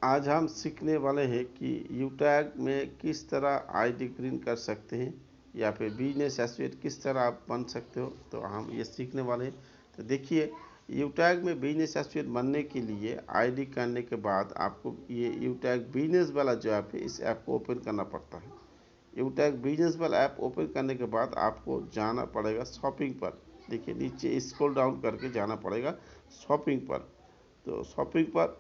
आज हम सीखने वाले हैं कि यूटैग में किस तरह आईडी ग्रीन कर सकते हैं या फिर बिजनेस एसोसिएट किस तरह आप बन सकते हो, तो हम ये सीखने वाले हैं। तो देखिए, यूटैग में बिजनेस एसोसिएट बनने के लिए आईडी करने के बाद आपको ये यूटैग बिजनेस वाला जो ऐप है, इस ऐप को ओपन करना पड़ता है। यूटैग बिजनेस वाला ऐप ओपन करने के बाद आपको जाना पड़ेगा शॉपिंग पर। देखिए, नीचे स्क्रॉल डाउन करके जाना पड़ेगा शॉपिंग पर। तो शॉपिंग पर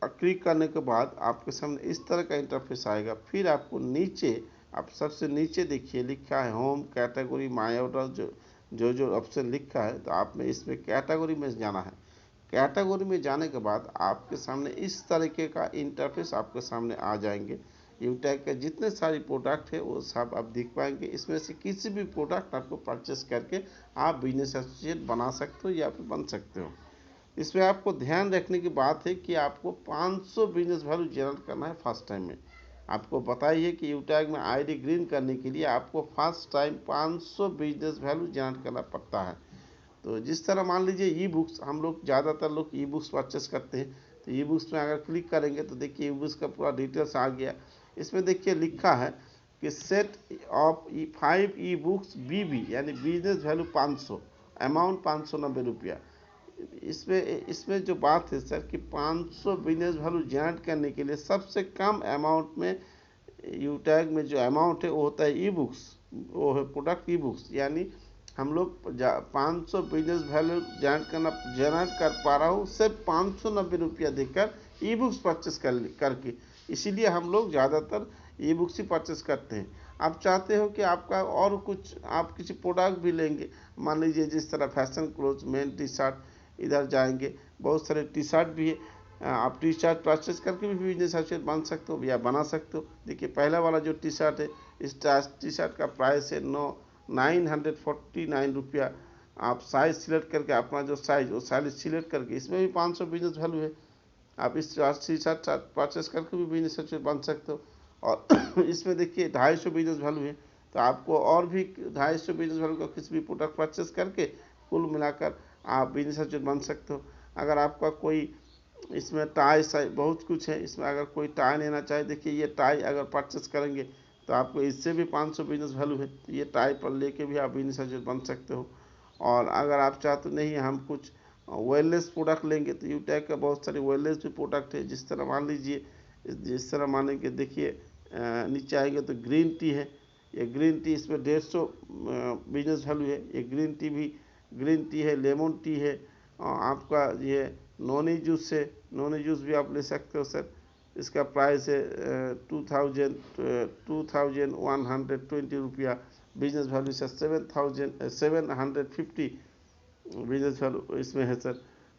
क्लिक करने के बाद आपके सामने इस तरह का इंटरफेस आएगा। फिर आपको नीचे, आप सबसे नीचे देखिए लिखा है होम कैटेगरी माय ऑर्डर, जो ऑप्शन लिखा है, तो आप में इसमें कैटेगरी में जाना है। कैटेगरी में जाने के बाद आपके सामने इस तरीके का इंटरफेस आपके सामने आ जाएंगे। यूटैग के जितने सारे प्रोडक्ट है वो सब आप देख पाएंगे। इसमें से किसी भी प्रोडक्ट आपको परचेस करके आप बिजनेस एसोसिएट बना सकते हो या फिर बन सकते हो। इसमें आपको ध्यान रखने की बात है कि आपको 500 बिजनेस वैल्यू जनरेट करना है फर्स्ट टाइम में। आपको बताइए कि यूटैग में आईडी ग्रीन करने के लिए आपको first time 500 business value generate करना पड़ता है। तो जिस तरह मान लीजिए ई बुक्स, हम लोग ज़्यादातर लोग ई बुक्स परचेस करते हैं, तो ई बुक्स में अगर क्लिक करेंगे तो देखिए ई बुक्स का पूरा डिटेल्स आ गया। इसमें देखिए लिखा है कि सेट ऑफ 5 ई बुक्स बीबी यानी बिजनेस वैल्यू 500, अमाउंट 590 रुपया। इसमें जो बात है सर कि 500 बिजनेस वैल्यू जनरेट करने के लिए सबसे कम अमाउंट में यूटैग में जो अमाउंट है वो होता है ई बुक्स, वो है प्रोडक्ट ई बुक्स। यानी हम लोग 500 बिजनेस वैल्यू जनरेट कर पा रहा हूँ सिर्फ 590 रुपया देकर ई बुक्स परचेस करके। इसीलिए हम लोग ज़्यादातर ई बुक्स ही परचेस करते हैं। आप चाहते हो कि आपका और कुछ आप किसी प्रोडक्ट भी लेंगे, मान लीजिए जिस तरह fashion cloth, main T shirt, इधर जाएंगे बहुत सारे टी शर्ट भी है, आप टी शर्ट परचेस करके भी बिजनेस एसोसिएट बन सकते हो या बना सकते हो। देखिए, पहला वाला जो टी शर्ट है, इस टी शर्ट का प्राइस है 949 रुपया। आप साइज सिलेक्ट करके अपना जो साइज वो साइज सिलेक्ट करके, इसमें भी 500 बिजनेस वैल्यू है। आप इस टी शर्ट परचेस करके भी बिजनेस एसोसिएट बन सकते हो। और इसमें देखिए 250 बिजनेस वैल्यू है, तो आपको और भी 250 बिजनेस वैल्यू का किसी भी प्रोडक्ट परचेस करके कुल मिलाकर आप बिजनेस एसोसिएट बन सकते हो। अगर आपका कोई इसमें टाई बहुत कुछ है, इसमें अगर कोई टाई लेना चाहे, देखिए ये टाई अगर परचेस करेंगे तो आपको इससे भी 500 बिजनेस वैल्यू है, तो ये टाई पर लेके भी आप बिजनेस एसोसिएट बन सकते हो। और अगर आप चाहते नहीं हम कुछ वेलनेस प्रोडक्ट लेंगे, तो यूटैग का बहुत सारे वेलनेस भी प्रोडक्ट है। जिस तरह मान लीजिए, जिस तरह मानेंगे, देखिए नीचे आएंगे तो ग्रीन टी है। ये ग्रीन टी, इसमें 150 बिजनेस वैल्यू है। ये ग्रीन टी है, लेमन टी है, आपका ये नॉनी जूस है, नॉनी जूस भी आप ले सकते हो सर। इसका प्राइस है 2120 रुपया, बिजनेस वैल्यू से 750 बिजनेस वैल्यू इसमें है सर।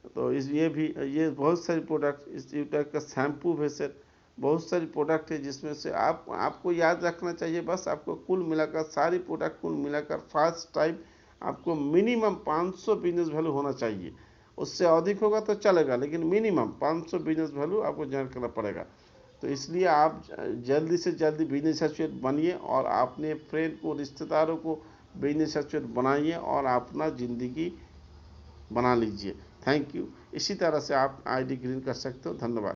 तो ये बहुत सारी प्रोडक्ट, इस यूटैग का शैम्पू है सर। बहुत सारी प्रोडक्ट है जिसमें से आपको याद रखना चाहिए, बस आपको कुल मिलाकर सारी प्रोडक्ट कुल मिलाकर फर्स्ट टाइम आपको मिनिमम 500 बिजनेस वैल्यू होना चाहिए। उससे अधिक होगा तो चलेगा, लेकिन मिनिमम 500 बिजनेस वैल्यू आपको जनरेट करना पड़ेगा। तो इसलिए आप जल्दी से जल्दी बिजनेस एसोसिएट बनिए और अपने फ्रेंड को, रिश्तेदारों को बिजनेस एसोसिएट बनाइए और अपना ज़िंदगी बना लीजिए। Thank you. इसी तरह से आप आईडी ग्रीन कर सकते हो। धन्यवाद।